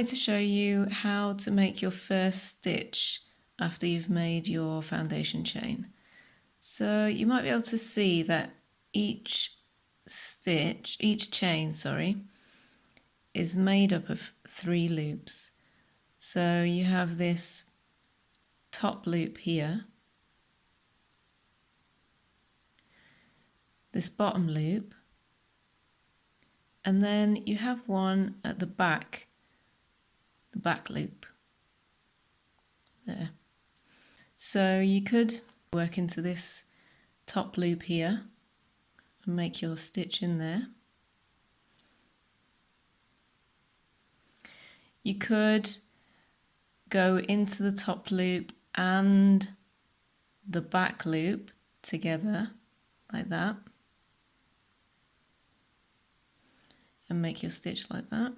wanted to show you how to make your first stitch after you've made your foundation chain. So you might be able to see that each chain, is made up of 3 loops. So you have this top loop here, this bottom loop, and then you have one at the back loop there. So you could work into this top loop here and make your stitch in there. You could go into the top loop and the back loop together like that and make your stitch like that.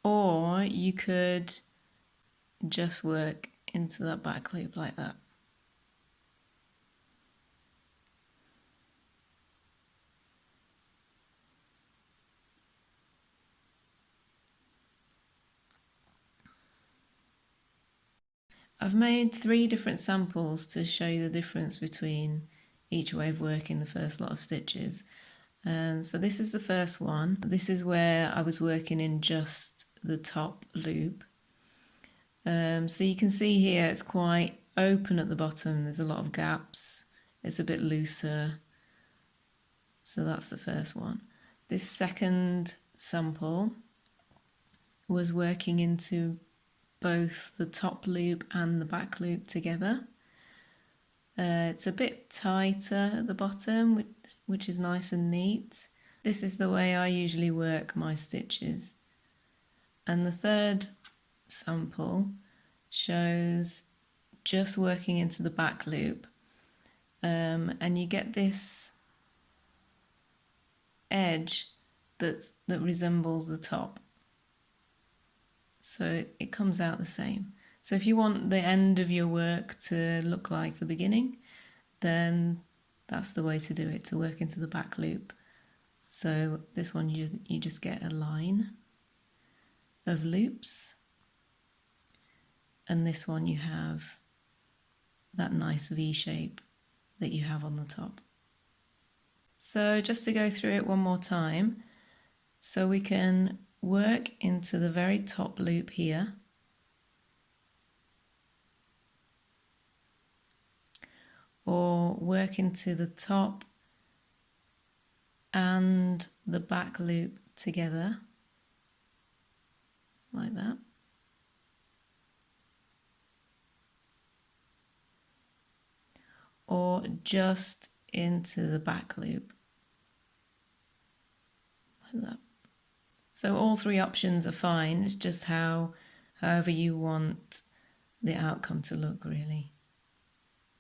Or you could just work into that back loop like that. I've made 3 different samples to show you the difference between each way of working the first lot of stitches. So this is the first one. This is where I was working in just the top loop. So you can see here it's quite open at the bottom, there's a lot of gaps, it's a bit looser. So that's the first one. This second sample was working into both the top loop and the back loop together. It's a bit tighter at the bottom, which is nice and neat. This is the way I usually work my stitches. And the third sample shows just working into the back loop, and you get this edge that resembles the top. So it comes out the same. So if you want the end of your work to look like the beginning, then that's the way to do it, to work into the back loop. So this one you just get a line of loops, and this one you have that nice V shape that you have on the top. So just to go through it one more time, so we can work into the very top loop here, or work into the top and the back loop together like that. Or just into the back loop like that. So all 3 options are fine, it's just however you want the outcome to look, really.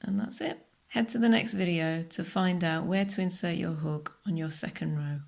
And that's it. Head to the next video to find out where to insert your hook on your second row.